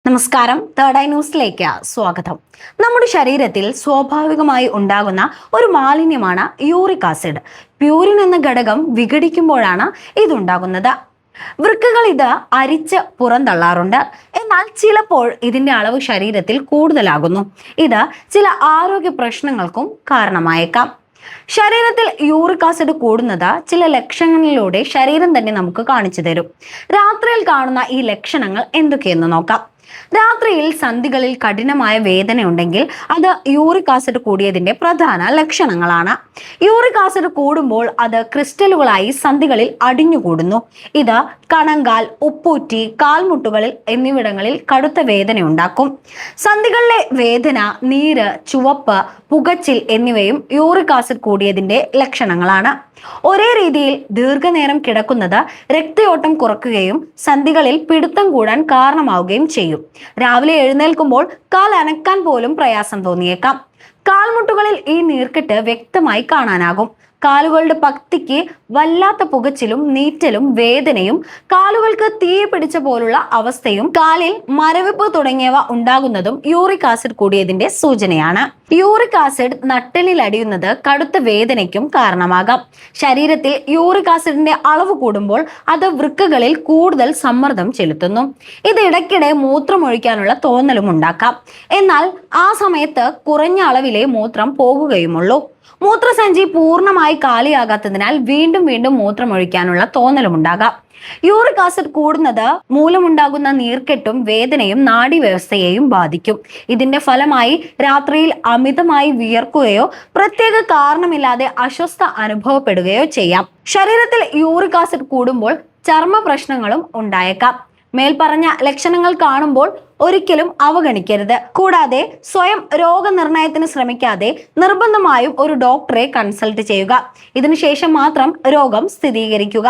നമസ്കാരം, third eye ന്യൂസിലേക്ക് സ്വാഗതം. നമ്മുടെ ശരീരത്തിൽ സ്വാഭാവികമായി ഉണ്ടാകുന്ന ഒരു മാലിന്യമാണ് യൂറിക് ആസിഡ്. പ്യൂരിൻ എന്ന ഘടകം വിഘടിക്കുമ്പോഴാണ് ഇതുണ്ടാകുന്നത്. വൃക്കകൾ ഇത് അരിച്ച് പുറന്തള്ളാറുണ്ട്. എന്നാൽ ചിലപ്പോൾ ഇതിന്റെ അളവ് ശരീരത്തിൽ കൂടുതലാകുന്നു. ഇത് ചില ആരോഗ്യ പ്രശ്നങ്ങൾക്കും കാരണമായേക്കാം. ശരീരത്തിൽ യൂറിക് ആസിഡ് കൂടുന്നത് ചില ലക്ഷണങ്ങളിലൂടെ ശരീരം തന്നെ നമുക്ക് കാണിച്ചു തരും. രാത്രിയിൽ കാണുന്ന ഈ ലക്ഷണങ്ങൾ എന്തൊക്കെയെന്ന് നോക്കാം. രാത്രിയിൽ സന്ധികളിൽ കഠിനമായ വേദന ഉണ്ടെങ്കിൽ അത് യൂറിക് ആസിഡ് കൂടിയതിന്റെ പ്രധാന ലക്ഷണങ്ങളാണ്. യൂറിക് ആസിഡ് കൂടുമ്പോൾ അത് ക്രിസ്റ്റലുകളായി സന്ധികളിൽ അടിഞ്ഞുകൂടുന്നു. ഇത് കണങ്കാൽ, ഉപ്പൂറ്റി, കാൽമുട്ടുകളിൽ എന്നിവിടങ്ങളിൽ കടുത്ത വേദന ഉണ്ടാക്കും. സന്ധികളിലെ വേദന, നീര്, ചുവപ്പ്, പുകച്ചിൽ എന്നിവയും യൂറിക് ആസിഡ് കൂടിയതിന്റെ ലക്ഷണങ്ങളാണ്. ഒരേ രീതിയിൽ ദീർഘനേരം കിടക്കുന്നത് രക്തയോട്ടം കുറയ്ക്കുകയും സന്ധികളിൽ പിടുത്തം കൂടാൻ കാരണമാവുകയും ചെയ്യും. രാവിലെ എഴുന്നേൽക്കുമ്പോൾ കാൽ അനക്കാൻ പോലും പ്രയാസം തോന്നിയേക്കാം. കാൽമുട്ടുകളിൽ ഈ നീർക്കെട്ട് വ്യക്തമായി കാണാനാകും. കാലുകളുടെ പക്തിക്ക് വല്ലാത്ത പുകച്ചിലും നീറ്റലും വേദനയും, കാലുകൾക്ക് തീ പിടിച്ച പോലുള്ള അവസ്ഥയും, കാലിൽ മരവിപ്പ് തുടങ്ങിയവ ഉണ്ടാകുന്നതും യൂറിക് ആസിഡ് കൂടിയതിന്റെ സൂചനയാണ്. യൂറിക് ആസിഡ് നട്ടെല്ലിൽ അടിയുന്നത് കടുത്ത വേദനയ്ക്കും കാരണമാകാം. ശരീരത്തിൽ യൂറിക് ആസിഡിന്റെ അളവ് കൂടുമ്പോൾ അത് വൃക്കകളിൽ കൂടുതൽ സമ്മർദ്ദം ചെലുത്തുന്നു. ഇത് ഇടയ്ക്കിടെ മൂത്രമൊഴിക്കാനുള്ള തോന്നലും ഉണ്ടാക്കാം. എന്നാൽ ആ സമയത്ത് കുറഞ്ഞ അളവിലെ മൂത്രം പോകുകയുമുള്ളൂ. മൂത്രസഞ്ചി പൂർണ്ണമായി കാലിയാകാത്തതിനാൽ വീണ്ടും വീണ്ടും മൂത്രമൊഴിക്കാനുള്ള തോന്നലും ഉണ്ടാകാം. യൂറിക് ആസിഡ് കൂടുന്നത് മൂലമുണ്ടാകുന്ന നീർക്കെട്ടും വേദനയും നാഡീവ്യവസ്ഥയെയും ബാധിക്കും. ഇതിന്റെ ഫലമായി രാത്രിയിൽ അമിതമായി വിയർക്കുകയോ പ്രത്യേക കാരണമില്ലാതെ അസ്വസ്ഥ അനുഭവപ്പെടുകയോ ചെയ്യാം. ശരീരത്തിൽ യൂറിക് ആസിഡ് കൂടുമ്പോൾ ചർമ്മ പ്രശ്നങ്ങളും ഉണ്ടായേക്കാം. മേൽപ്പറഞ്ഞ ലക്ഷണങ്ങൾ കാണുമ്പോൾ ഒരിക്കലും അവഗണിക്കരുത്. കൂടാതെ സ്വയം രോഗനിർണയത്തിന് ശ്രമിക്കാതെ നിർബന്ധമായും ഒരു ഡോക്ടറെ കൺസൾട്ട് ചെയ്യുക. ഇതിനുശേഷം മാത്രം രോഗം സ്ഥിരീകരിക്കുക.